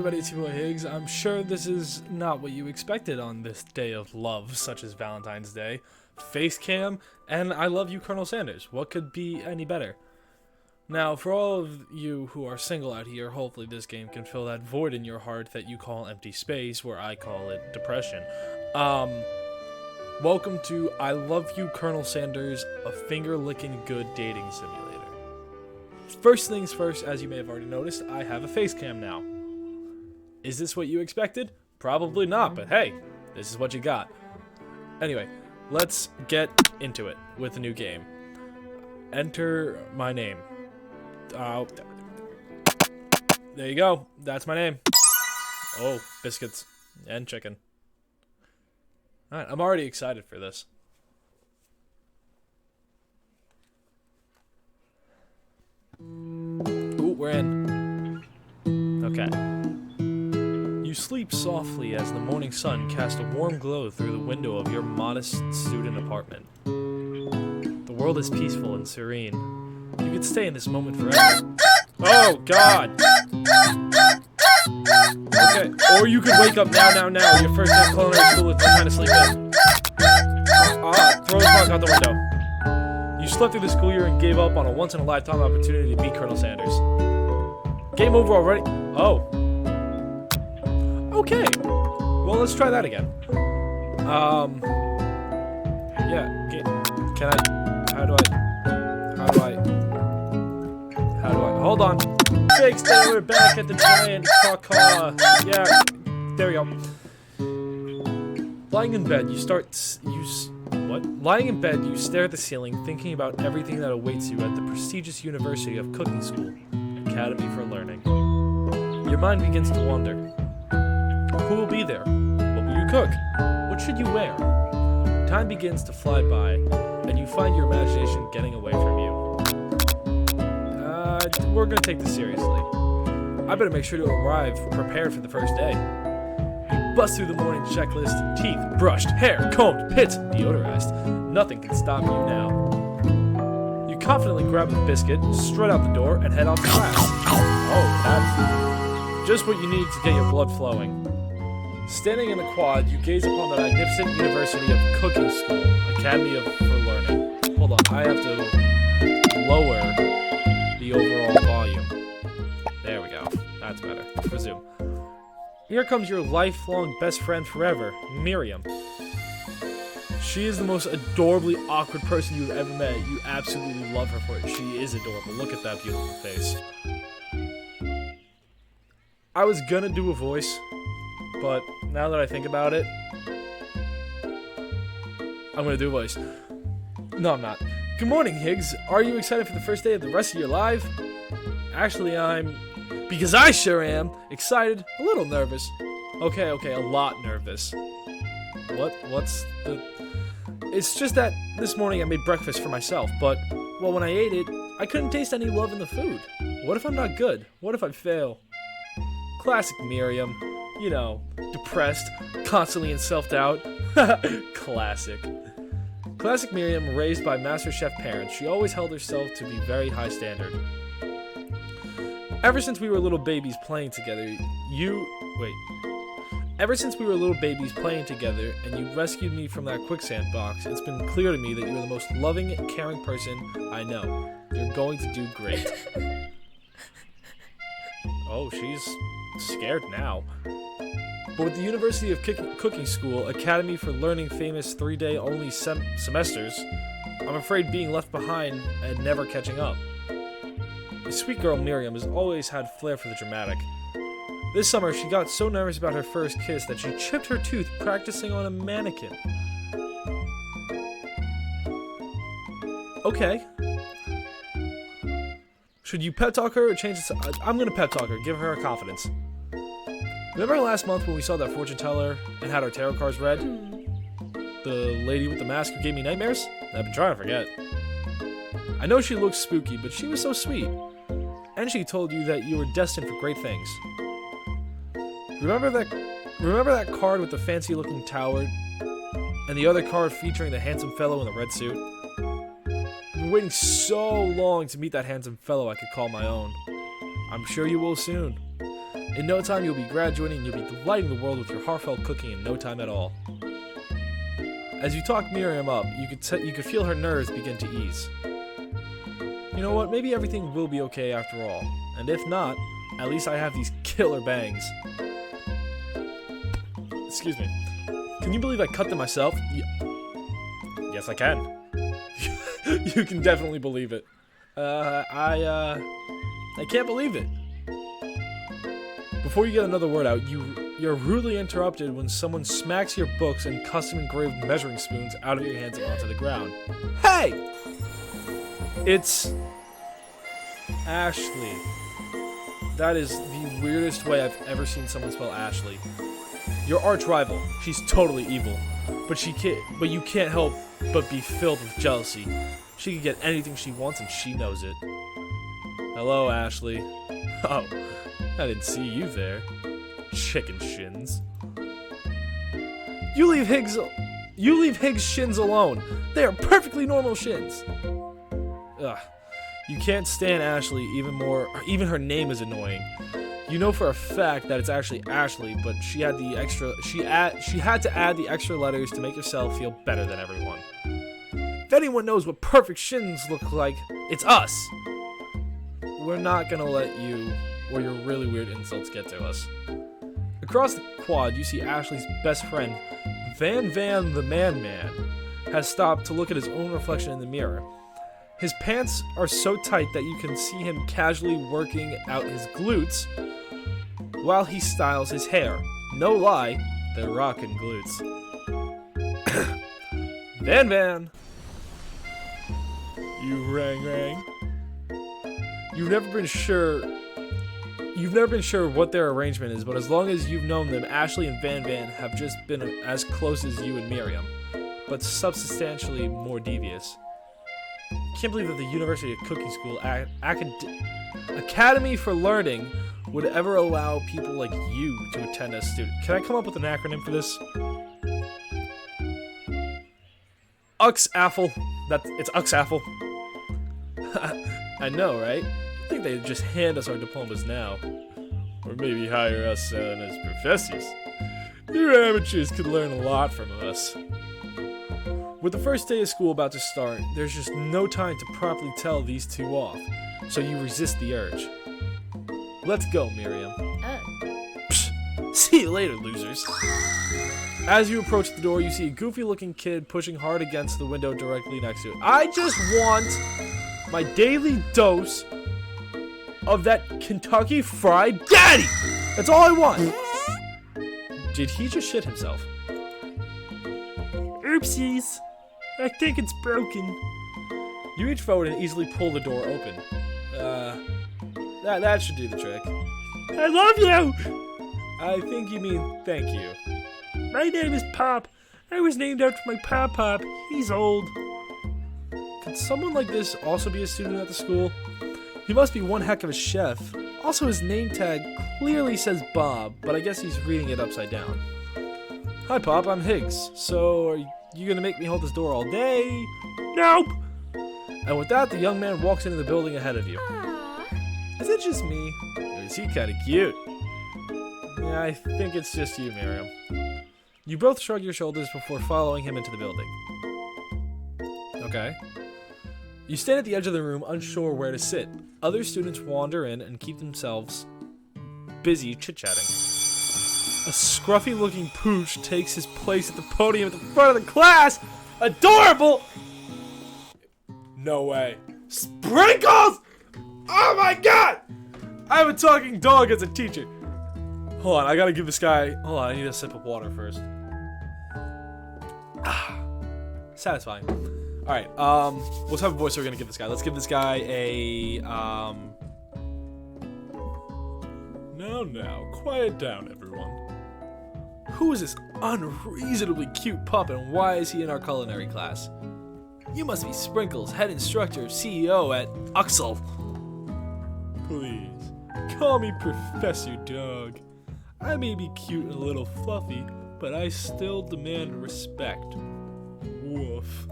everybody, it's your boy Higgs. I'm sure this is not what you expected on this day of love, such as Valentine's Day, face cam, and I love you, Colonel Sanders. What could be any better? Now, for all of you who are single out here, hopefully this game can fill that void in your heart that you call empty space, where I call it depression. Welcome to I Love You, Colonel Sanders, a finger-licking good dating simulator. First things first, as you may have already noticed, I have a face cam now. Is this what you expected? Probably not, but hey, this is what you got. Anyway, let's get into it with the new game. Enter my name. There you go. That's my name. Oh, biscuits and chicken. Alright, I'm already excited for this. Ooh, we're in. Okay. You sleep softly as the morning sun casts a warm glow through the window of your modest student apartment. The world is peaceful and serene. You could stay in this moment forever. Oh, God! Okay, or you could wake up now. Your first day of culinary school is trying to sleep in. Throw the clock out the window. You slept through the school year and gave up on a once-in-a-lifetime opportunity to meet Colonel Sanders. Game over already? Oh. Okay. Well, let's try that again. Yeah. Can I... How do I... Hold on. Big stay, we're back at the giant caw. Yeah. There we go. Lying in bed, Lying in bed, you stare at the ceiling, thinking about everything that awaits you at the prestigious University of Cooking School, Academy for Learning. Your mind begins to wander. Who will be there? What will you cook? What should you wear? Time begins to fly by, and you find your imagination getting away from you. We're gonna take this seriously. I better make sure to arrive prepared for the first day. You bust through the morning checklist, teeth brushed, hair combed, pits deodorized. Nothing can stop you now. You confidently grab a biscuit, strut out the door, and head off to class. Oh, that's just what you need to get your blood flowing. Standing in the quad, you gaze upon the magnificent University of Cooking School, Academy for Learning. Hold on, I have to lower the overall volume. There we go. That's better. Resume. Here comes your lifelong best friend forever, Miriam. She is the most adorably awkward person you've ever met. You absolutely love her for it. She is adorable. Look at that beautiful face. I was gonna do a voice, but now that I think about it, I'm gonna do a voice. No, I'm not. Good morning, Higgs. Are you excited for the first day of the rest of your life? Actually, because I sure am. Excited, a little nervous. Okay, a lot nervous. What's the... It's just that this morning I made breakfast for myself, but, well, when I ate it, I couldn't taste any love in the food. What if I'm not good? What if I fail? Classic Miriam. You know, depressed, constantly in self-doubt. Classic. Classic Miriam, raised by Master Chef parents, she always held herself to be very high standard. Ever since we were little babies playing together, and you rescued me from that quicksand box, it's been clear to me that you're the most loving and caring person I know. You're going to do great. Oh, she's scared now. But with the University of Cooking School, Academy for Learning famous 3-day only semesters, I'm afraid being left behind and never catching up. The sweet girl Miriam has always had flair for the dramatic. This summer, she got so nervous about her first kiss that she chipped her tooth practicing on a mannequin. Okay. Should you pep talk her or change it? I'm gonna pep talk her, give her confidence. Remember last month when we saw that fortune teller and had our tarot cards read? The lady with the mask who gave me nightmares? I've been trying to forget. I know she looks spooky, but she was so sweet. And she told you that you were destined for great things. Remember that card with the fancy-looking tower and the other card featuring the handsome fellow in the red suit? I've been waiting so long to meet that handsome fellow I could call my own. I'm sure you will soon. In no time, you'll be graduating and you'll be delighting the world with your heartfelt cooking in no time at all. As you talk Miriam up, you could feel her nerves begin to ease. You know what? Maybe everything will be okay after all. And if not, at least I have these killer bangs. Excuse me. Can you believe I cut them myself? Yes, I can. You can definitely believe it. I can't believe it. Before you get another word out, you're rudely interrupted when someone smacks your books and custom-engraved measuring spoons out of your hands and onto the ground. Hey! It's Ashley. That is the weirdest way I've ever seen someone spell Ashley. Your arch rival. She's totally evil, but you can't help but be filled with jealousy. She can get anything she wants, and she knows it. Hello, Ashley. Oh, I didn't see you there. Chicken shins. You leave Higgs' shins alone. They are perfectly normal shins. Ugh. You can't stand Ashley even her name is annoying. You know for a fact that it's actually Ashley, but she had to add the extra letters to make herself feel better than everyone. If anyone knows what perfect shins look like, it's us. We're not gonna let you or your really weird insults get to us. Across the quad, you see Ashley's best friend, Van the Man, has stopped to look at his own reflection in the mirror. His pants are so tight that you can see him casually working out his glutes while he styles his hair. No lie, they're rockin' glutes. Van! You rang. You've never been sure what their arrangement is, but as long as you've known them, Ashley and Van have just been as close as you and Miriam, but substantially more devious. Can't believe that the University of Cooking School Academy for Learning would ever allow people like you to attend as student. Can I come up with an acronym for this? UXAFL. It's UXAFL. I know, right? I think they'd just hand us our diplomas now. Or maybe hire us as professors. You amateurs could learn a lot from us. With the first day of school about to start, there's just no time to properly tell these two off, so you resist the urge. Let's go, Miriam. Psh, see you later, losers. As you approach the door, you see a goofy-looking kid pushing hard against the window directly next to it. I just want my daily dose of that Kentucky Fried Daddy! That's all I want! Did he just shit himself? Oopsies! I think it's broken. You reach forward and easily pull the door open. That should do the trick. I love you! I think you mean thank you. My name is Pop. I was named after my Pop. He's old. Could someone like this also be a student at the school? He must be one heck of a chef. Also, his name tag clearly says Bob, but I guess he's reading it upside down. Hi, Pop. I'm Higgs. So, are you gonna make me hold this door all day? Nope! And with that, the young man walks into the building ahead of you. Aww. Is it just me? Or is he kinda cute? Yeah, I think it's just you, Miriam. You both shrug your shoulders before following him into the building. Okay. You stand at the edge of the room, unsure where to sit. Other students wander in and keep themselves busy chit-chatting. A scruffy-looking pooch takes his place at the podium at the front of the class! Adorable! No way. Sprinkles! Oh my god! I have a talking dog as a teacher. Hold on, I gotta give this guy... Hold on, I need a sip of water first. Satisfying. Alright, what type of voice are we gonna give this guy? Let's give this guy a, Now, quiet down, everyone. Who is this unreasonably cute pup, and why is he in our culinary class? You must be Sprinkles, head instructor, CEO at Uxel. Please, call me Professor Dog. I may be cute and a little fluffy, but I still demand respect. Woof.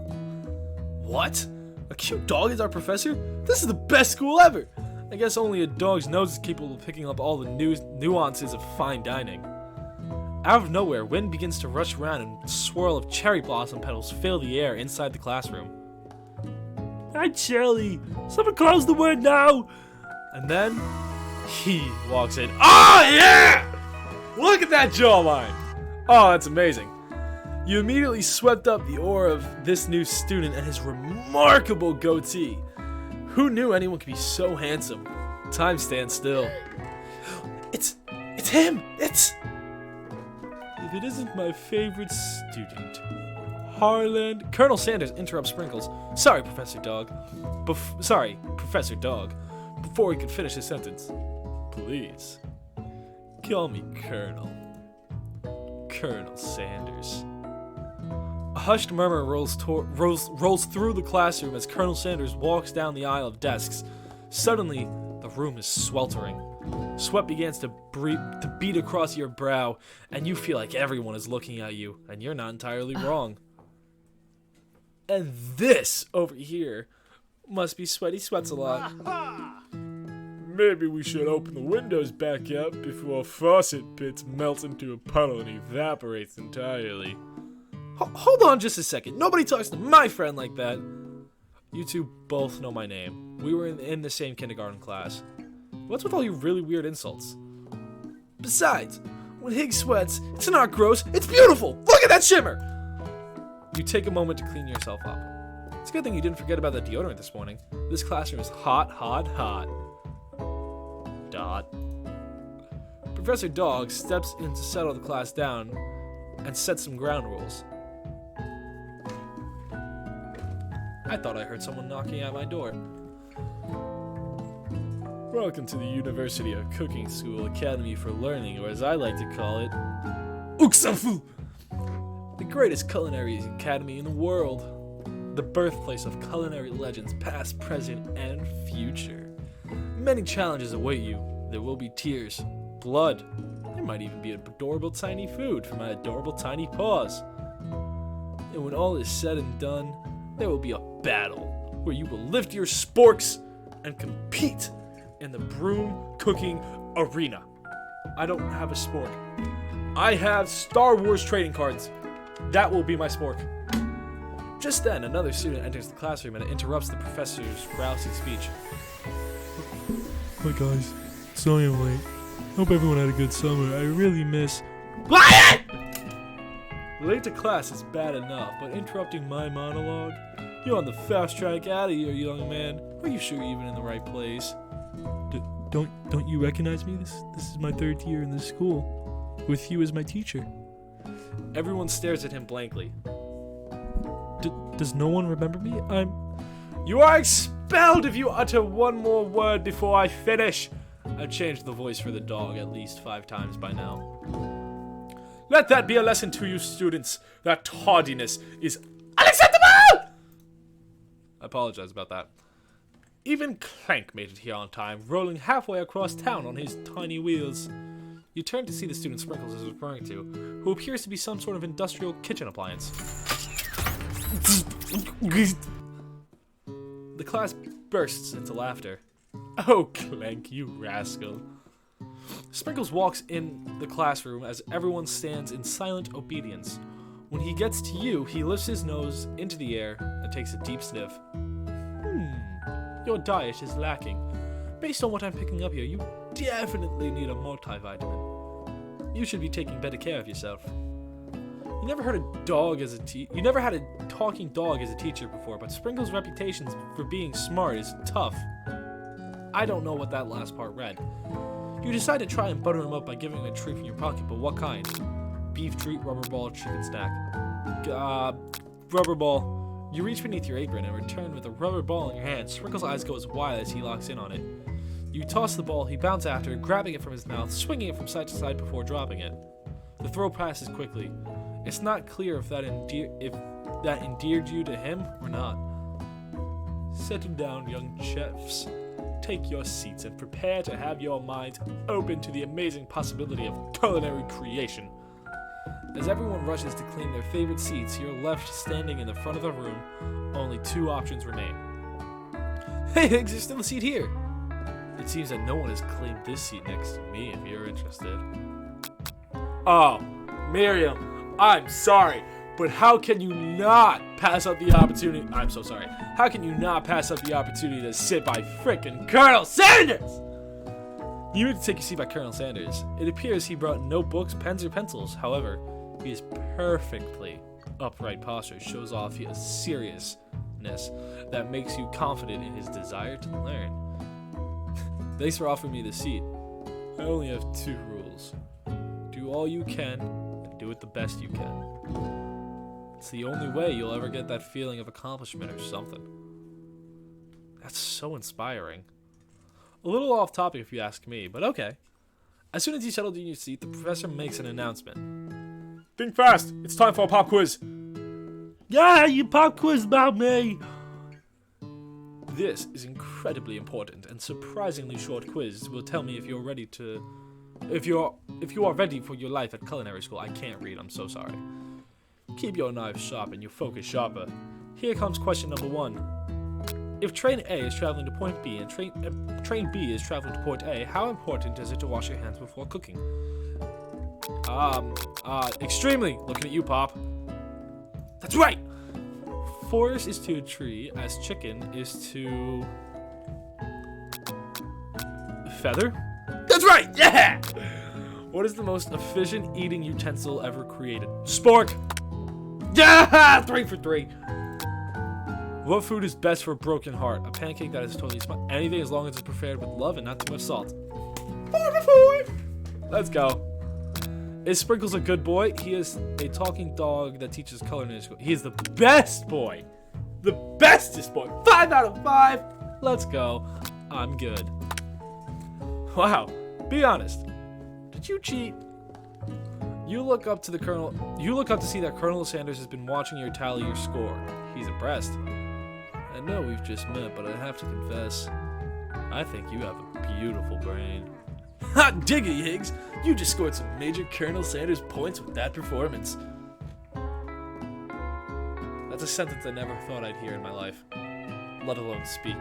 What? A cute dog is our professor? This is the best school ever! I guess only a dog's nose is capable of picking up all the nuances of fine dining. Out of nowhere, wind begins to rush around and a swirl of cherry blossom petals fill the air inside the classroom. Hi, Charlie! Someone close the wind now! And then, he walks in. Oh, yeah! Look at that jawline! Oh, that's amazing. You immediately swept up the aura of this new student and his remarkable goatee. Who knew anyone could be so handsome? Time stands still. It's him! If it isn't my favorite student, Harland. Colonel Sanders interrupts Sprinkles. Sorry, Professor Dog. Professor Dog. Before he could finish his sentence. Please, call me Colonel. Colonel Sanders. A hushed murmur rolls through the classroom as Colonel Sanders walks down the aisle of desks. Suddenly, the room is sweltering. Sweat begins to beat across your brow, and you feel like everyone is looking at you, and you're not entirely wrong. And this, over here, must be Sweaty Sweats a lot. Maybe we should open the windows back up before faucet pits melts into a puddle and evaporates entirely. Hold on just a second. Nobody talks to my friend like that. You two both know my name. We were in the same kindergarten class. What's with all your really weird insults? Besides, when Higgs sweats, it's not gross, it's beautiful! Look at that shimmer! You take a moment to clean yourself up. It's a good thing you didn't forget about the deodorant this morning. This classroom is hot, hot, hot. Dot. Professor Dog steps in to settle the class down and set some ground rules. I thought I heard someone knocking at my door. Welcome to the University of Cooking School Academy for Learning, or as I like to call it, Uksafu! The greatest culinary academy in the world. The birthplace of culinary legends past, present, and future. Many challenges await you. There will be tears, blood. There might even be adorable tiny food from my adorable tiny paws. And when all is said and done, there will be a battle where you will lift your sporks and compete in the broom cooking arena. I don't have a spork. I have Star Wars trading cards. That will be my spork. Just then, another student enters the classroom and interrupts the professor's rousing speech. Hi guys, sorry I'm late. Hope everyone had a good summer. I really miss... Quiet! Late to class is bad enough, but interrupting my monologue? You're on the fast track out of here, young man. Are you sure you're even in the right place? Don't you recognize me? This is my third year in this school, with you as my teacher. Everyone stares at him blankly. Does no one remember me? You are expelled if you utter one more word before I finish. I've changed the voice for the dog at least 5 times by now. Let that be a lesson to you students, that tardiness is unacceptable! I apologize about that. Even Clank made it here on time, rolling halfway across town on his tiny wheels. You turn to see the student Sprinkles is referring to, who appears to be some sort of industrial kitchen appliance. The class bursts into laughter. Oh, Clank, you rascal. Sprinkles walks in the classroom as everyone stands in silent obedience. When he gets to you, he lifts his nose into the air and takes a deep sniff. Your diet is lacking. Based on what I'm picking up here, you definitely need a multivitamin. You should be taking better care of yourself. You never had a talking dog as a teacher before, but Sprinkles' reputation for being smart is tough. I don't know what that last part read. You decide to try and butter him up by giving him a treat from your pocket, but what kind? Beef treat, rubber ball, chicken snack. Rubber ball. You reach beneath your apron and return with a rubber ball in your hand. Sprinkles' eyes go as wide as he locks in on it. You toss the ball, he bounces after, grabbing it from his mouth, swinging it from side to side before dropping it. The throw passes quickly. It's not clear if that endeared you to him or not. Settle down, young chefs. Take your seats and prepare to have your minds open to the amazing possibility of culinary creation. As everyone rushes to claim their favorite seats, you're left standing in the front of the room. Only 2 options remain. Hey, Higgs, there's still a seat here. It seems that no one has claimed this seat next to me if you're interested. Oh, Miriam, I'm sorry, but how can you not pass up the opportunity? I'm so sorry. How can you not pass up the opportunity to sit by frickin' Colonel Sanders? You need to take your seat by Colonel Sanders. It appears he brought no books, pens, or pencils. However, his perfectly upright posture shows off his seriousness that makes you confident in his desire to learn. Thanks for offering me the seat. I only have 2 rules. Do all you can, and do it the best you can. It's the only way you'll ever get that feeling of accomplishment or something. That's so inspiring. A little off topic if you ask me, but okay. As soon as you settle in your seat, the professor makes an announcement. Think fast! It's time for a pop quiz! Yeah, you pop quiz about me! This is incredibly important and surprisingly short quiz will tell me if you're ready to... If you are ready for your life at culinary school. I can't read, I'm so sorry. Keep your knives sharp and your focus sharper. Here comes question number 1. If train A is traveling to point B and train B is traveling to point A, how important is it to wash your hands before cooking? Extremely. Looking at you, Pop. That's right! Forest is to a tree, as chicken is to... feather? That's right! Yeah! What is the most efficient eating utensil ever created? Spork! Yeah! 3 for 3. What food is best for a broken heart? A pancake that is totally smart. Anything as long as it's prepared with love and not too much salt. 4 for 4! Let's go. Is Sprinkles a good boy? He is a talking dog that teaches culinary school. He is the best boy. The bestest boy. 5 out of 5. Let's go. I'm good. Wow. Be honest. Did you cheat? You look up to see that Colonel Sanders has been watching your tally your score. He's impressed. I know we've just met, but I have to confess, I think you have a beautiful brain. Hot diggity, Higgs! You just scored some major Colonel Sanders points with that performance. That's a sentence I never thought I'd hear in my life, let alone speak.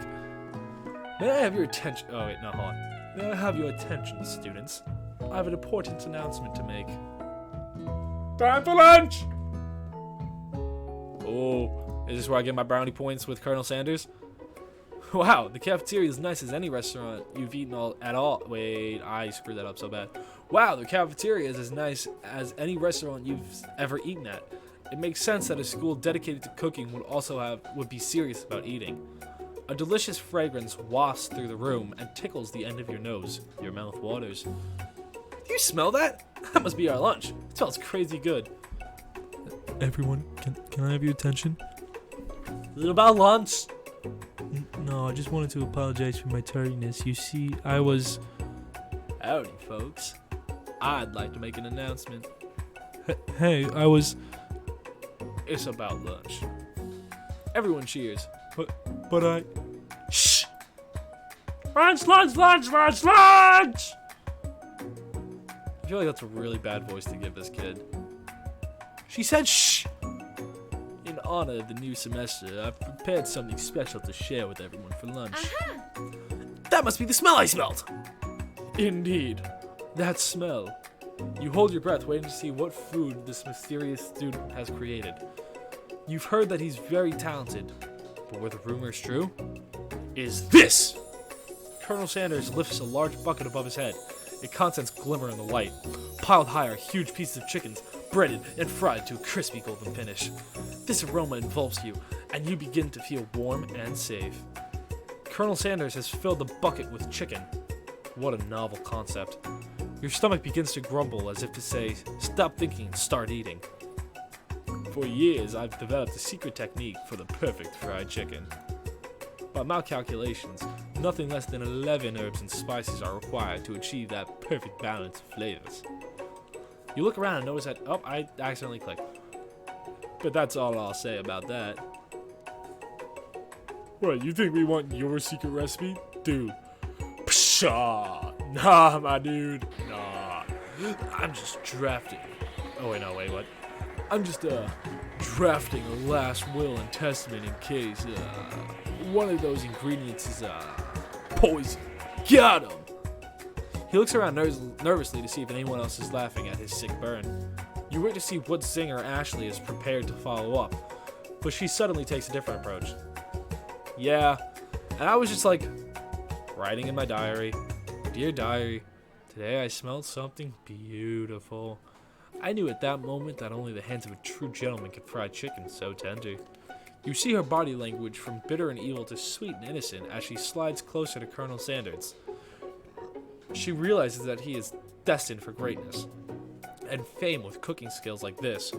May I have your attention? Oh wait, no, hold on. May I have your attention, students? I have an important announcement to make. Time for lunch! Oh. Is this where I get my brownie points with Colonel Sanders? Wow, the cafeteria is nice as any restaurant you've eaten at all. Wait, I screwed that up so bad. Wow, the cafeteria is as nice as any restaurant you've ever eaten at. It makes sense that a school dedicated to cooking would be serious about eating. A delicious fragrance wafts through the room and tickles the end of your nose. Your mouth waters. Do you smell that? That must be our lunch. It smells crazy good. Everyone, can I have your attention? Is it about lunch? No, I just wanted to apologize for my tardiness. You see, I was... Howdy, folks. I'd like to make an announcement. Hey, I was... It's about lunch. Everyone cheers. But I... Shh! Lunch, lunch, lunch, lunch, lunch! I feel like that's a really bad voice to give this kid. She said shh! In honor of the new semester, I've prepared something special to share with everyone for lunch. That must be the smell I smelled! Indeed. That smell. You hold your breath waiting to see what food this mysterious student has created. You've heard that he's very talented, but were the rumors true? Is this? Colonel Sanders lifts a large bucket above his head. Its contents glimmer in the light. Piled high are huge pieces of chickens, breaded and fried to a crispy golden finish. This aroma envelops you, and you begin to feel warm and safe. Colonel Sanders has filled the bucket with chicken. What a novel concept. Your stomach begins to grumble as if to say, stop thinking and start eating. For years, I've developed a secret technique for the perfect fried chicken. By my calculations, nothing less than 11 herbs and spices are required to achieve that perfect balance of flavors. You look around and notice that, oh, I accidentally clicked. But that's all I'll say about that. What, you think we want your secret recipe? Dude. Pshaw. Nah, my dude. Nah. I'm just drafting. Oh, wait, what? I'm just, drafting a last will and testament in case, one of those ingredients is, poison. Got him! He looks around nervously to see if anyone else is laughing at his sick burn. You wait to see what zinger Ashley is prepared to follow up, but she suddenly takes a different approach. Yeah, and I was just like, writing in my diary, Dear Diary, today I smelled something beautiful. I knew at that moment that only the hands of a true gentleman could fry chicken so tender. You see her body language from bitter and evil to sweet and innocent as she slides closer to Colonel Sanders. She realizes that he is destined for greatness and fame with cooking skills like this.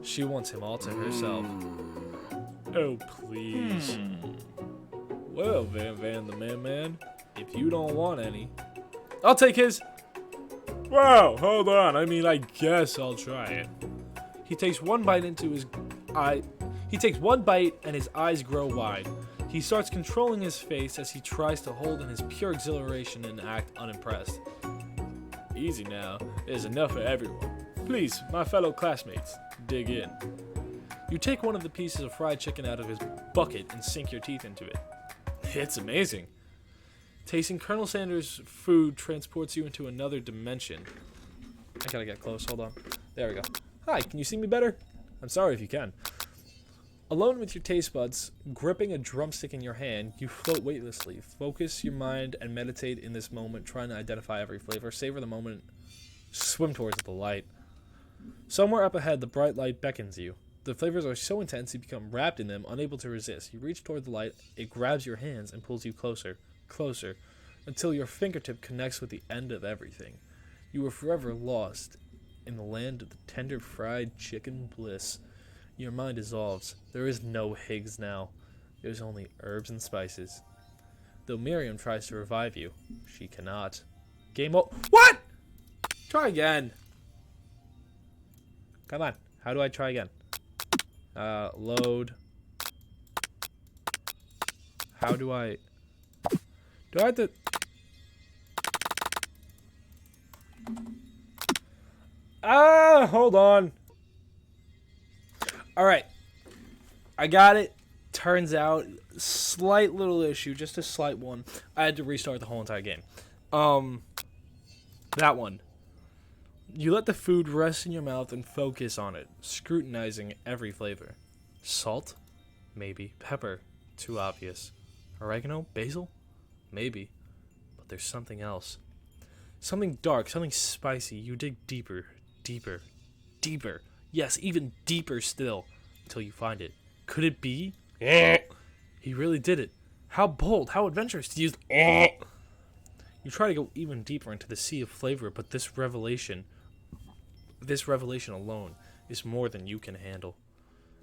She wants him all to herself. Oh, please. Well, Van the Man, if you don't want any, I'll take his. Wow, hold on. I mean, I guess I'll try it. He takes one bite into his eye. He takes one bite and his eyes grow wide. He starts controlling his face as he tries to hold in his pure exhilaration and act unimpressed. Easy now. There's enough for everyone. Please, my fellow classmates, dig in. You take one of the pieces of fried chicken out of his bucket and sink your teeth into it. It's amazing. Tasting Colonel Sanders' food transports you into another dimension. I gotta get close. Hold on. There we go. Hi, can you see me better? I'm sorry if you can. Alone with your taste buds, gripping a drumstick in your hand, you float weightlessly. Focus your mind and meditate in this moment, trying to identify every flavor. Savor the moment. Swim towards the light. Somewhere up ahead, the bright light beckons you. The flavors are so intense you become wrapped in them, unable to resist. You reach toward the light, it grabs your hands and pulls you closer, closer, until your fingertip connects with the end of everything. You are forever lost in the land of the tender fried chicken bliss. Your mind dissolves. There is no Higgs now. There's only herbs and spices. Though Miriam tries to revive you, she cannot. Game over. What? Try again. Come on. How do I try again? Load. How do I... Do I have to... Hold on. Alright. I got it. Turns out, slight little issue, just a slight one. I had to restart the whole entire game. That one. You let the food rest in your mouth and focus on it, scrutinizing every flavor. Salt? Maybe. Pepper? Too obvious. Oregano? Basil? Maybe. But there's something else. Something dark, something spicy. You dig deeper, deeper, deeper. Yes, even deeper still, until you find it. Could it be? He really did it. How bold, how adventurous to use... You try to go even deeper into the sea of flavor, but this revelation alone is more than you can handle.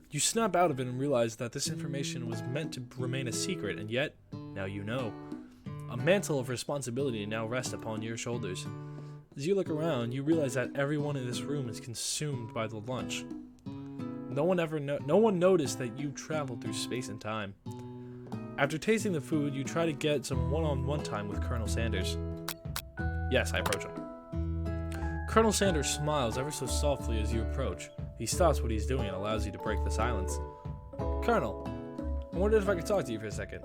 You snap out of it and realize that this information was meant to remain a secret, and yet, now you know. A mantle of responsibility now rests upon your shoulders. As you look around, you realize that everyone in this room is consumed by the lunch. No one noticed that you traveled through space and time. After tasting the food, you try to get some one-on-one time with Colonel Sanders. Yes, I approach him. Colonel Sanders smiles ever so softly as you approach. He stops what he's doing and allows you to break the silence. Colonel, I wondered if I could talk to you for a second.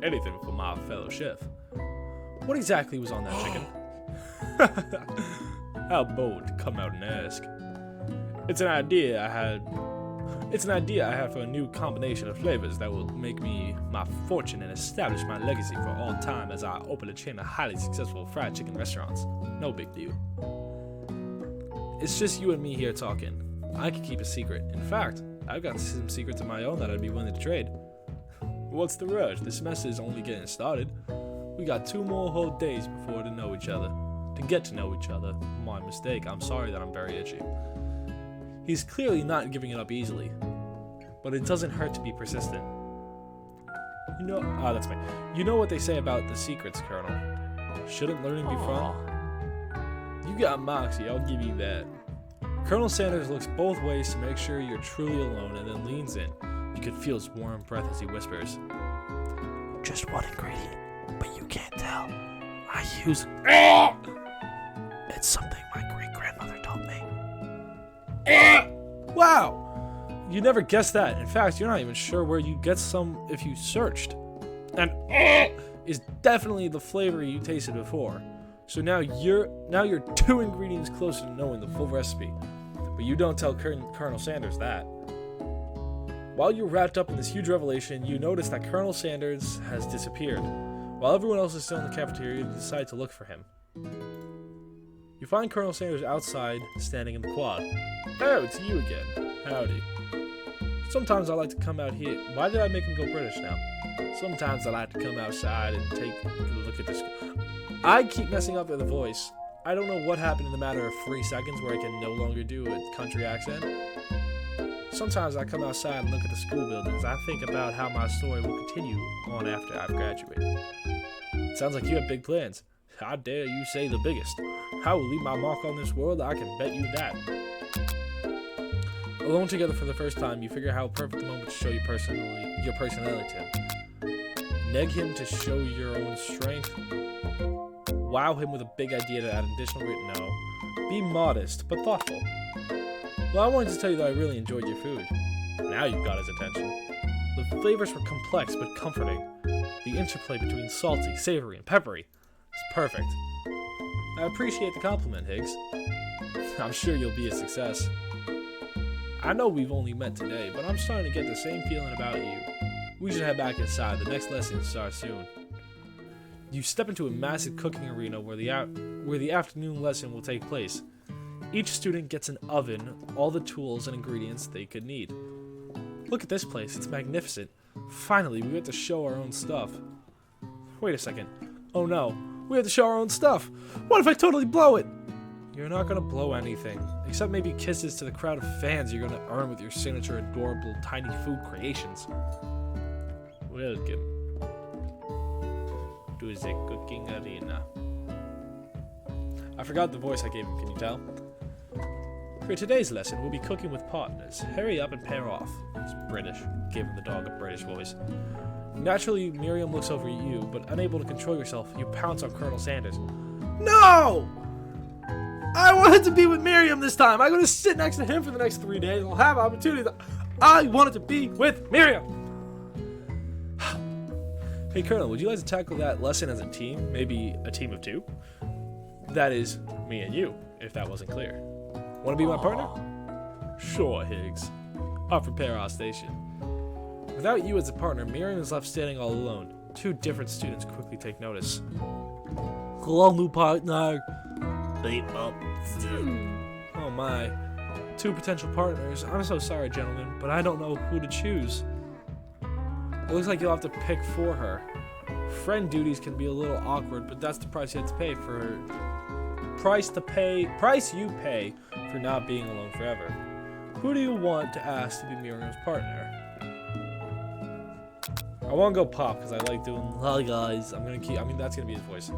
Anything for my fellow chef. What exactly was on that chicken? How bold to come out and ask. It's an idea I have for a new combination of flavors that will make me my fortune and establish my legacy for all time as I open a chain of highly successful fried chicken restaurants. No big deal. It's just you and me here talking. I can keep a secret. In fact, I've got some secrets of my own that I'd be willing to trade. What's the rush? This mess is only getting started. We got 2 more whole days before to know each other. To get to know each other. My mistake. I'm sorry that I'm very itchy. He's clearly not giving it up easily. But it doesn't hurt to be persistent. That's me. You know what they say about the secrets, Colonel. Shouldn't learning be fun? You got moxie, I'll give you that. Colonel Sanders looks both ways to make sure you're truly alone and then leans in. You can feel his warm breath as he whispers. Just one ingredient, but you can't tell. I use... It's something my great-grandmother taught me. Wow! You never guessed that. In fact, you're not even sure where you'd get some if you searched. And is definitely the flavor you tasted before. So now you're 2 ingredients closer to knowing the full recipe. But you don't tell Colonel Sanders that. While you're wrapped up in this huge revelation, you notice that Colonel Sanders has disappeared. While everyone else is still in the cafeteria, you decide to look for him. You find Colonel Sanders outside, standing in the quad. Oh, it's you again. Howdy. Sometimes I like to come out here. Why did I make him go British now? Sometimes I like to come outside and take a look at this. I keep messing up with the voice. I don't know what happened in the matter of 3 seconds where I can no longer do a country accent. Sometimes I come outside and look at the school buildings. I think about how my story will continue on after I've graduated. It sounds like you have big plans. How dare you say the biggest? I will leave my mark on this world, I can bet you that. Alone together for the first time, you figure out how perfect the moment to show your personality to him. Neg him to show your own strength. Wow him with a big idea to add additional written no. Be modest, but thoughtful. Well, I wanted to tell you that I really enjoyed your food. Now you've got his attention. The flavors were complex but comforting. The interplay between salty, savory, and peppery is perfect. I appreciate the compliment, Higgs. I'm sure you'll be a success. I know we've only met today, but I'm starting to get the same feeling about you. We should head back inside. The next lesson starts soon. You step into a massive cooking arena where the afternoon lesson will take place. Each student gets an oven, all the tools and ingredients they could need. Look at this place, it's magnificent. Finally, we get to show our own stuff. Wait a second. Oh no, we have to show our own stuff. What if I totally blow it? You're not gonna blow anything, except maybe kisses to the crowd of fans you're gonna earn with your signature adorable tiny food creations. Welcome to the cooking arena. I forgot the voice I gave him, can you tell? For today's lesson, we'll be cooking with partners. Hurry up and pair off. He's British. Gave him the dog a British voice. Naturally, Miriam looks over at you, but unable to control yourself, you pounce on Colonel Sanders. No! I wanted to be with Miriam this time. I'm going to sit next to him for the next 3 days. I'll have opportunities. I wanted to be with Miriam. Hey, Colonel, would you like to tackle that lesson as a team? Maybe a team of 2? That is, me and you, if that wasn't clear. Want to be my partner? Sure, Higgs. I'll prepare our station. Without you as a partner, Miriam is left standing all alone. 2 different students quickly take notice. Hello, new partner. Oh my. 2 potential partners. I'm so sorry, gentlemen, but I don't know who to choose. It looks like you'll have to pick for her. Friend duties can be a little awkward, but that's the price you have to pay for price you pay for not being alone forever. Who do you want to ask to be Miriam's partner? I want to go Pop because I like doing hi guys. That's gonna be his voice.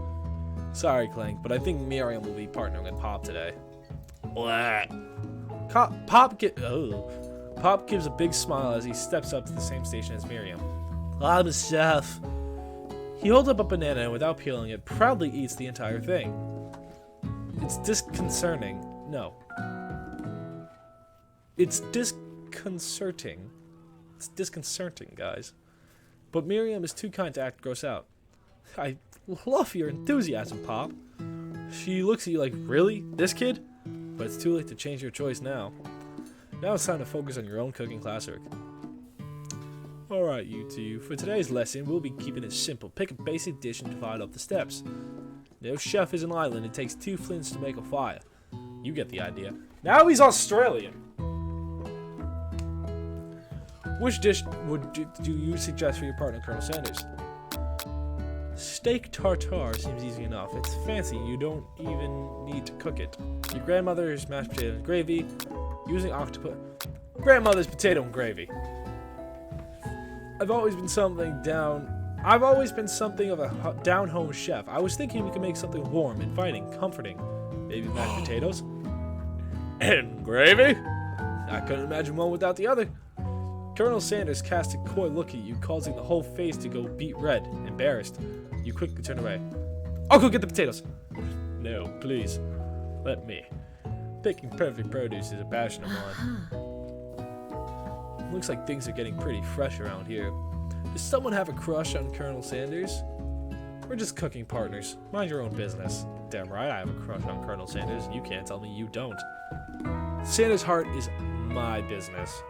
Sorry, Clank, but I think Miriam will be partnering with Pop today. Pop gives a big smile as he steps up to the same station as Miriam. I'm a chef. He holds up a banana and without peeling it, proudly eats the entire thing. It's disconcerting. No. It's disconcerting. It's disconcerting, guys. But Miriam is too kind to act gross out. I love your enthusiasm, Pop. She looks at you like, really? This kid? But it's too late to change your choice now. Now it's time to focus on your own cooking classwork. Alright, you 2. For today's lesson, we'll be keeping it simple. Pick a basic dish and divide up the steps. No chef is an island. It takes 2 flints to make a fire. You get the idea. Now he's Australian. Which dish do you suggest for your partner, Colonel Sanders? Steak tartare seems easy enough. It's fancy. You don't even need to cook it. Your grandmother's mashed potato and gravy. Using octopus. Grandmother's potato and gravy. I've always been something of a down-home chef. I was thinking we could make something warm, inviting, comforting. Maybe mashed potatoes? And gravy? I couldn't imagine one without the other. Colonel Sanders casts a coy look at you, causing the whole face to go beet red, embarrassed. You quickly turn away. I'll go get the potatoes. No, please. Let me. Picking perfect produce is a passion of mine. Looks like things are getting pretty fresh around here. Does someone have a crush on Colonel Sanders? We're just cooking partners. Mind your own business. Damn right I have a crush on Colonel Sanders, and you can't tell me you don't. Santa's heart is my business.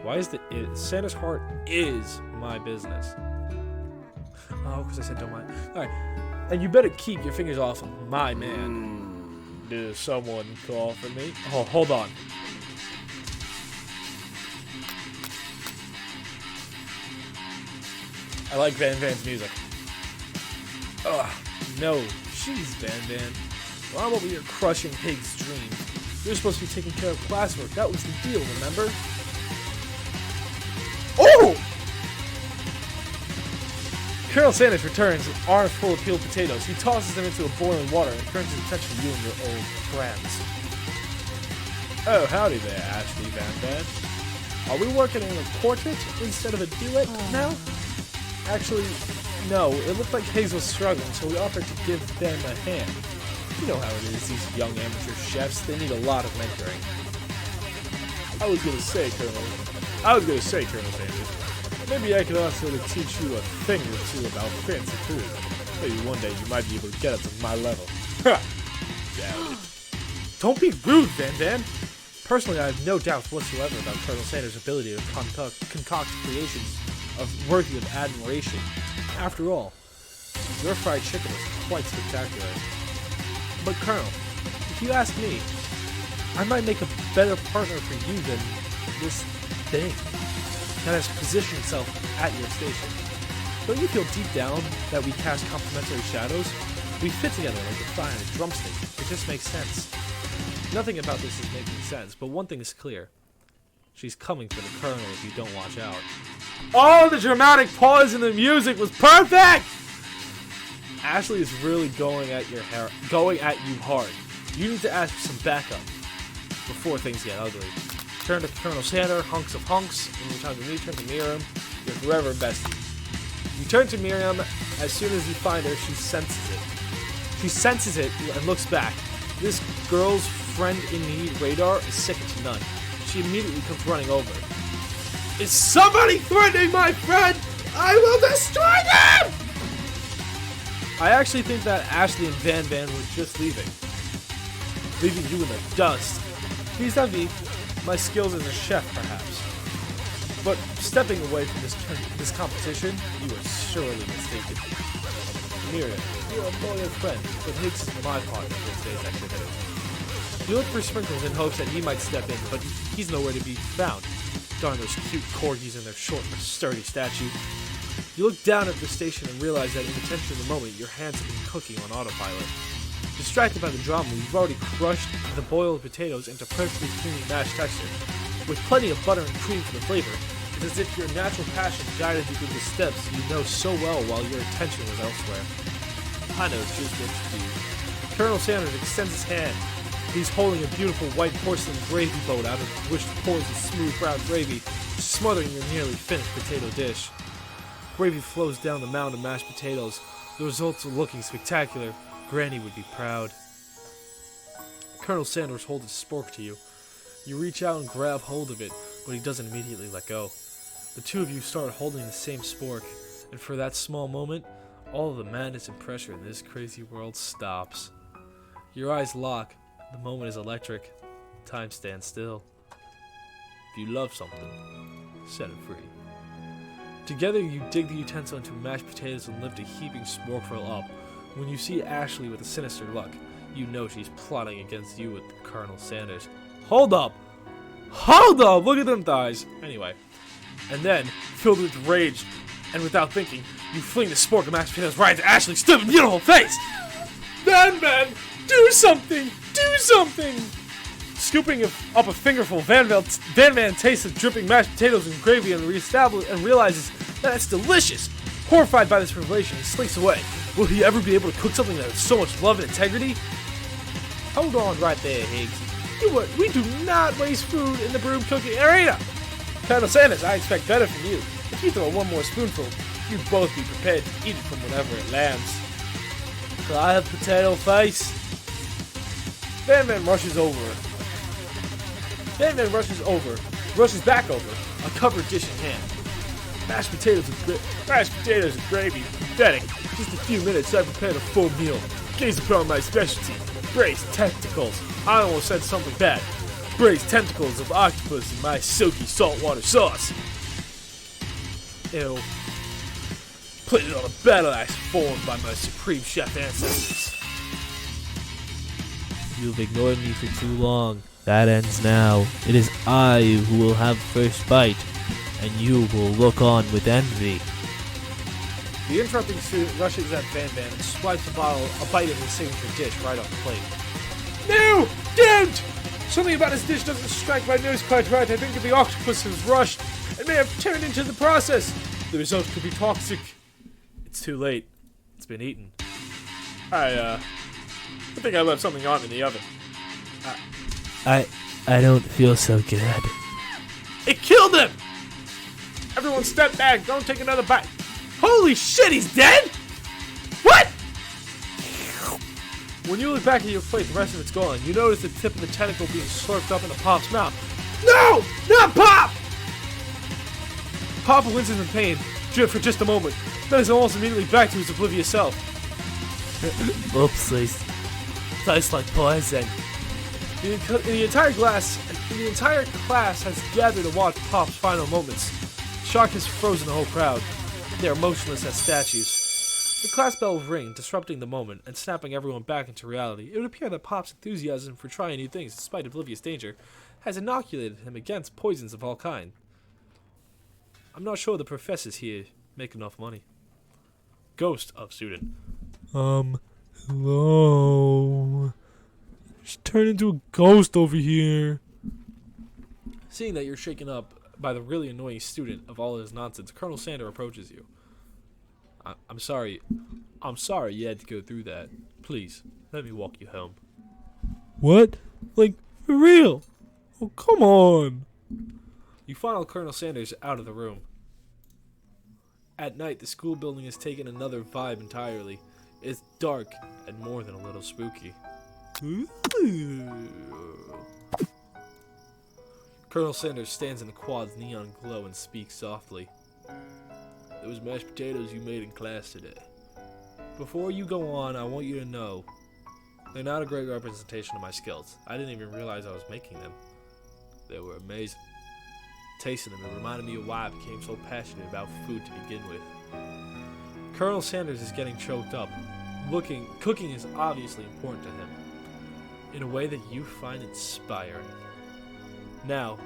Why is the Santa's heart is my business? Oh, because I said don't mind. Alright. And you better keep your fingers off my man. Did someone call for me? Oh, hold on. I like Van Van's music. Ugh, no. Jeez, Van Van. Well, I'm over here crushing Hig's dream. You're supposed to be taking care of classwork. That was the deal, remember? Oh! Colonel Sanders returns with arms full of peeled potatoes. He tosses them into a boiling water and turns his attention to you and your old friends. Oh, howdy there, Ashley Van Van. Are we working on a portrait instead of a duet now? Actually, no. It looked like Hayes was struggling, so we offered to give them a hand. You know how it is, these young amateur chefs. They need a lot of mentoring. I was gonna say, Colonel Sanders, maybe I could also teach you a thing or two about fancy food. Maybe one day you might be able to get up to my level. Ha! Doubt it. Don't be rude, Van Van. Personally, I have no doubts whatsoever about Colonel Sanders' ability to concoct creations worthy of admiration. After all, your fried chicken is quite spectacular. But Colonel, if you ask me, I might make a better partner for you than this thing that has positioned itself at your station. Don't you feel deep down that we cast complementary shadows? We fit together like a fire and a drumstick. It just makes sense. Nothing about this is making sense, but one thing is clear. She's coming for the Colonel if you don't watch out. Oh, the dramatic pause in the music was perfect! Ashley is really going at you hard. You need to ask for some backup before things get ugly. Turn to Colonel Sanders, hunks of hunks. When you turn to me, turn to Miriam, your forever bestie. You turn to Miriam. As soon as you find her, she senses it. She senses it and looks back. This girl's friend in need radar is second to none. She immediately comes running over. Is somebody threatening my friend? I will destroy them! I actually think that Ashley and Van Van were just leaving you in the dust. Vis-a-vis my skills as a chef, perhaps. But stepping away from this competition, you are surely mistaken. Miriam, you're a loyal friend, but Higgs is my partner for today's activity. You look for Sprinkles in hopes that he might step in, but he's nowhere to be found. Darn those cute corgis and their short but sturdy statue. You look down at the station and realize that in the tension of the moment, your hands have been cooking on autopilot. Distracted by the drama, you've already crushed the boiled potatoes into perfectly creamy mashed texture. With plenty of butter and cream for the flavor, it's as if your natural passion guided you through the steps you know so well while your attention was elsewhere. I know just what to do. Colonel Sanders extends his hand. He's holding a beautiful white porcelain gravy boat out of which pours a smooth brown gravy, smothering your nearly finished potato dish. Gravy flows down the mound of mashed potatoes. The results are looking spectacular. Granny would be proud. Colonel Sanders holds his spork to you. You reach out and grab hold of it, but he doesn't immediately let go. The two of you start holding the same spork, and for that small moment, all of the madness and pressure in this crazy world stops. Your eyes lock. The moment is electric. Time stands still. If you love something, set it free. Together, you dig the utensil into mashed potatoes and lift a heaping sporkful up. When you see Ashley with a sinister look, you know she's plotting against you with Colonel Sanders. Hold up! Hold up! Look at them thighs! Anyway. And then, filled with rage, and without thinking, you fling the spork of mashed potatoes right into Ashley's stupid, beautiful face! Van Van! Do something! Do something! Scooping up a fingerful, Van Van tastes the dripping mashed potatoes and gravy and realizes that it's delicious. Horrified by this revelation, he slinks away. Will he ever be able to cook something that has so much love and integrity? Hold on right there, Higgs. We do not waste food in the broom cooking arena. Colonel Sanders, I expect better from you. If you throw one more spoonful, you'd both be prepared to eat it from whenever it lands. Could I have potato face? Van Van rushes back over, a covered dish in hand. Mashed potatoes with gravy, pathetic. Just a few minutes, I prepared a full meal. Gaze upon my specialty, braised tentacles. I almost said something bad. Braised tentacles of octopus in my silky saltwater sauce. Ew. Plated on a battle axe formed by my supreme chef ancestors. You've ignored me for too long. That ends now. It is I who will have first bite, and you will look on with envy. The interrupting student rushes at Van Van and swipes a bite of his signature dish right off the plate. No! Don't! Something about his dish doesn't strike my nose quite right. I think if the octopus was rushed, it may have turned into the process. The result could be toxic. It's too late. It's been eaten. I think I left something on in the oven. I don't feel so good. It killed him! Everyone step back. Don't take another bite. Holy shit, he's dead? What? When you look back at your plate, the rest of it's gone. You notice the tip of the tentacle being slurped up into Pop's mouth. No! Not Pop! Pop winces in pain, for just a moment. Then is almost immediately back to his oblivious self. Oopsies. Tastes like poison. The entire class has gathered to watch Pop's final moments. Shock has frozen the whole crowd. They are motionless as statues. The class bell ring, disrupting the moment and snapping everyone back into reality. It would appear that Pop's enthusiasm for trying new things despite oblivious danger has inoculated him against poisons of all kinds. I'm not sure the professors here make enough money. Ghost of student. Hello? Just turned into a ghost over here. Seeing that you're shaken up by the really annoying student of all his nonsense, Colonel Sander approaches you. I'm sorry you had to go through that. Please, let me walk you home. What? Like, for real? Oh, come on. You funnel Colonel Sanders out of the room. At night, the school building has taken another vibe entirely. It's dark and more than a little spooky. Ooh. Colonel Sanders stands in the quad's neon glow and speaks softly. Those mashed potatoes you made in class today. Before you go on, I want you to know they're not a great representation of my skills. I didn't even realize I was making them. They were amazing. Tasting them, it reminded me of why I became so passionate about food to begin with. Colonel Sanders is getting choked up. Cooking is obviously important to him, in a way that you find inspiring. Now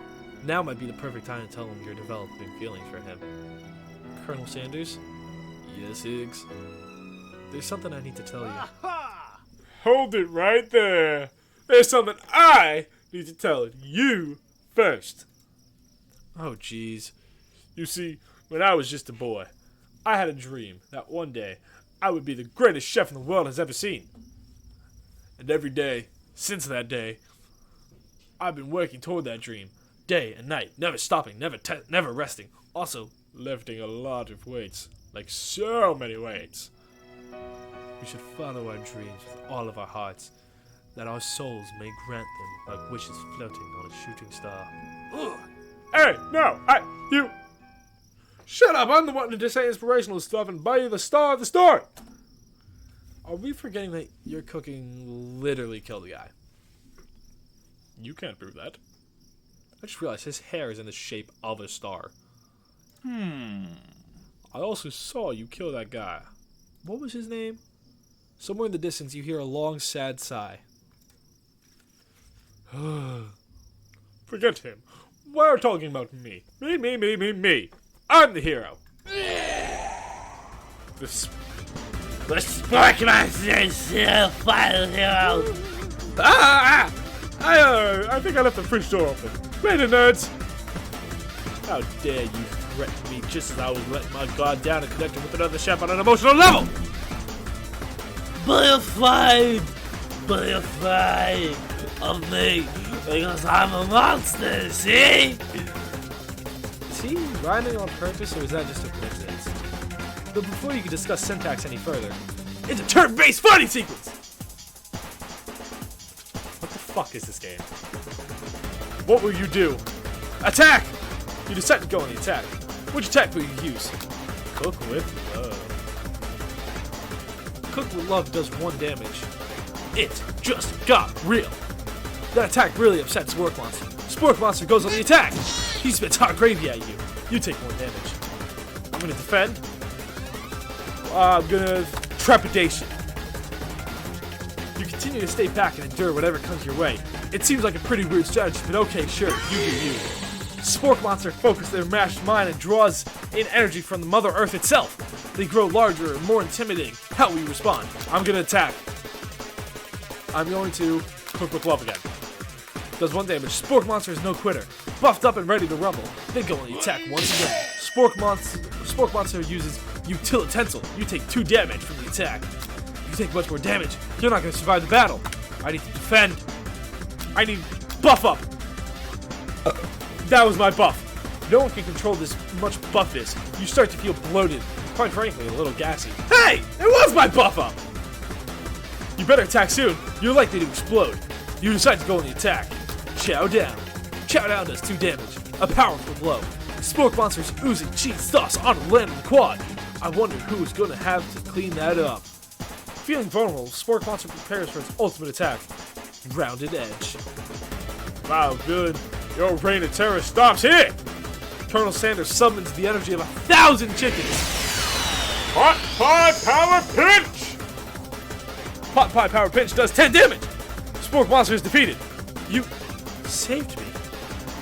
might be the perfect time to tell him you're developing feelings for him. Colonel Sanders? Yes, Higgs? There's something I need to tell you. Hold it right there. There's something I need to tell you first. Oh, jeez. You see, when I was just a boy, I had a dream that one day I would be the greatest chef the world has ever seen. And every day, since that day, I've been working toward that dream, day and night, never stopping, never resting. Also, lifting a lot of weights, like so many weights. We should follow our dreams with all of our hearts, that our souls may grant them like wishes floating on a shooting star. Ugh. Hey, no, you... Shut up, I'm the one to say inspirational stuff and buy you the star of the story! Are we forgetting that your cooking literally killed the guy? You can't prove that. I just realized his hair is in the shape of a star. I also saw you kill that guy. What was his name? Somewhere in the distance you hear a long, sad sigh. Forget him. We're talking about me. Me. I'm the hero. The Sportsmaster is the final hero. I think I left the fridge door open. Later, nerds. How dare you threaten me just as I was letting my guard down and connecting with another chef on an emotional level? Be afraid of me, because I'm a monster, see? Is he rhyming on purpose, or is that just a coincidence? But before you can discuss syntax any further, it's a turn-based fighting sequence! What the fuck is this game? What will you do? Attack! You decide to go on the attack. Which attack will you use? Cook with love. Cook with Love does 1 damage. It just got real. That attack really upsets Spork Monster. Spork Monster goes on the attack. He spits hot gravy at you. You take 1 damage. I'm gonna defend. I'm gonna trepidation. You continue to stay back and endure whatever comes your way. It seems like a pretty weird strategy, but okay, sure, you do you. Spork Monster focus their mashed mind and draws in energy from the Mother Earth itself. They grow larger and more intimidating. How will you respond? I'm gonna attack. I'm going to Cook with Love again. Does 1 damage. Spork Monster is no quitter. Buffed up and ready to rumble. They go on the attack once again. Spork Monster uses Utilitensel. You take 2 damage from the attack. You take much more damage. You're not going to survive the battle. I need to defend. I need buff up. That was my buff. No one can control this much buffness. You start to feel bloated. Quite frankly, a little gassy. Hey! It was my buff up! You better attack soon. You're likely to explode. You decide to go on the attack. Chow down. Chow down does 2 damage. A powerful blow. Spork Monster's oozing cheese sauce on the land of the quad. I wonder who's going to have to clean that up. Feeling vulnerable, Spork Monster prepares for its ultimate attack. Rounded edge. Wow, good. Your reign of terror stops here! Colonel Sanders summons the energy of 1,000 chickens. Pot Pie Power Pinch! Pot Pie Power Pinch does 10 damage! Spork Monster is defeated. You saved me.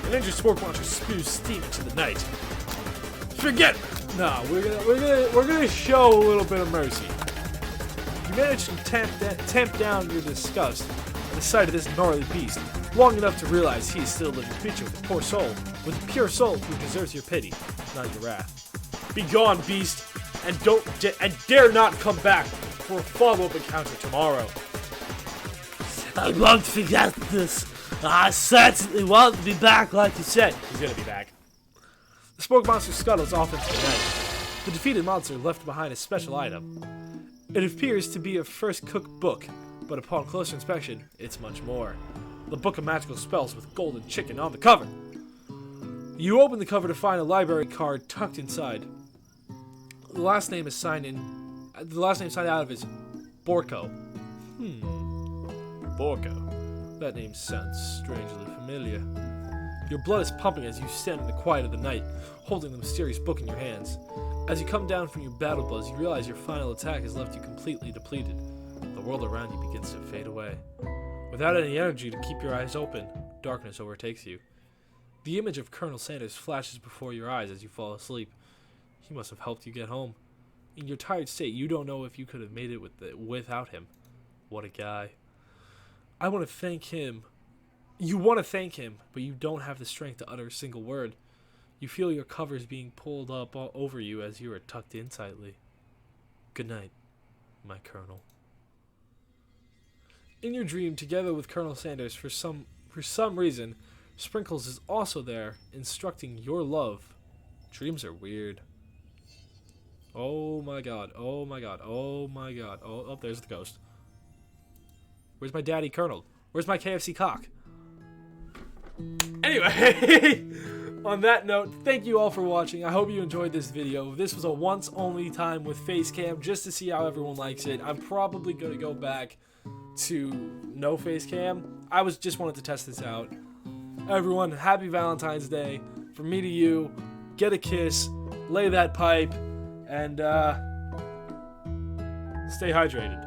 An injured Spork Monster spews steam into the night. Forget it! No, we're gonna show a little bit of mercy. You managed to tamp down your disgust at the sight of this gnarly beast, long enough to realize he is still a living creature with a pure soul who deserves your pity, not your wrath. Be gone, beast, and dare not come back for a follow-up encounter tomorrow. I won't forget this. I certainly won't be back like you said. He's gonna be back. The Spork Monster scuttles off into the night. The defeated monster left behind a special item. It appears to be a first cook book, but upon closer inspection, it's much more. The Book of Magical Spells with golden chicken on the cover. You open the cover to find a library card tucked inside. The last name signed out of is Borko. Borko. That name sounds strangely familiar. Your blood is pumping as you stand in the quiet of the night, holding the mysterious book in your hands. As you come down from your battle buzz, you realize your final attack has left you completely depleted. The world around you begins to fade away. Without any energy to keep your eyes open, darkness overtakes you. The image of Colonel Sanders flashes before your eyes as you fall asleep. He must have helped you get home. In your tired state, you don't know if you could have made it without him. What a guy. I want to thank him. You want to thank him, but you don't have the strength to utter a single word. You feel your covers being pulled up all over you as you are tucked in tightly. Good night, my Colonel. In your dream, together with Colonel Sanders, for some reason, Sprinkles is also there, instructing your love. Dreams are weird. Oh my god, oh my god, oh my god. Oh, there's the ghost. Where's my daddy, Colonel? Where's my KFC cock? Anyway, on that note, thank you all for watching. I hope you enjoyed this video. This was a once only time with face cam just to see how everyone likes it. I'm probably going to go back to no face cam. I just wanted to test this out. Everyone, happy Valentine's Day. From me to you, get a kiss, lay that pipe, and stay hydrated.